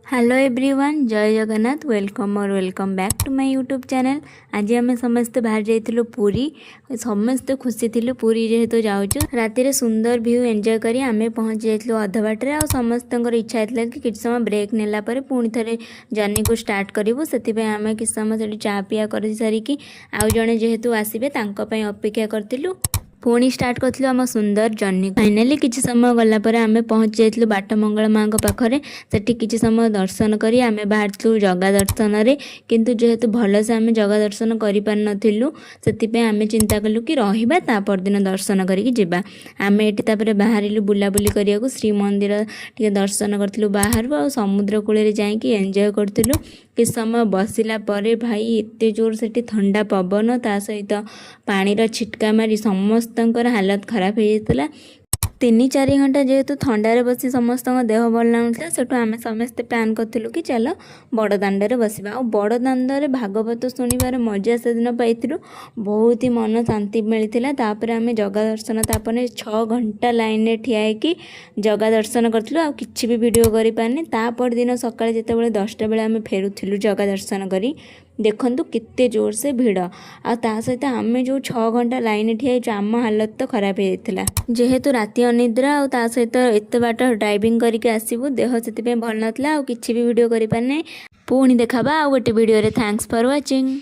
Hello everyone, जय Jagannath. Welcome और welcome back to my YouTube channel. आज आम समस्ते बाहर जाइलु पुरी। समस्ते खुशी थिलु पुरी जेहेतु जाऊँ रातिर सुंदर व्यू एंजॉय करी आमे पहुँच जाइलु अधबाटे आ समस्त इच्छा होता कि किसी समय ब्रेक नेला पर पुणी थे जर्नी को स्टार्ट करूँ। से आम किसी समय चा पिया कर सारिकी आउ जड़े जेहेतु आसबे अपेक्षा करूँ। पुणी स्टार्ट करूँ आम सुंदर जर्नी। फाइनाली किसी समय गलापर आम पहुँच जाइलु बाटमंगल माँ पाखे। सेठी किसी समय दर्शन करी आमे बाहर जगा दर्शन रे, किंतु जेहेतु भलसे आमे जगा दर्शन करि पार नथिलु सेतिपे आमे चिंता कलु कि रहिबा ता परदिन दर्शन करिकि जिबा। आमे एठी तापरे बाहरिलु बुलाबुली करियाकु श्री मंदिर टिके दर्शन करथिलु बाहरु आ समुद्र कूले रे जाइकि एन्जॉय करथिलु। किछ समय बसिला परे भाई एते जोर सेठी ठंडा पवन ता सहित पानीर छिटका मारी समस्तंकर हालत खराब हो जाता। 3-4 घंटा जेहेतु ठंडारे बसी समस्त देह भल ना सेठू आम समस्ते प्लान करूँ कि चलो बड़ दाण्डे बसवा। आ बड़ दाण्डे भागवत शुणवार मजा से दिन पाई बहुत ही मन शांति मिलता। तापर आम जगा दर्शन तापर 6 घंटा लाइन में ठिया कि जगा दर्शन करूँ। आ कि भी वीडियो कर पारनी। तापर दिन सकाଳେ जितेबाला 10टा बेले आम फेरुलु जगा दर्शन करी। देखु केते जोर से भिड़ आ सहित आम जो 6 घंटा लाइन ठिया आम हालत तो खराब हो जाता। जेहेतु राति अनिद्रा आ सहित एत बाट ड्राइविंग करके आसबू देह से भल नाला। आ कि भी वीडियो कर पारना। पुणी देखा आ गोटे वीडियो रे। Thanks for watching.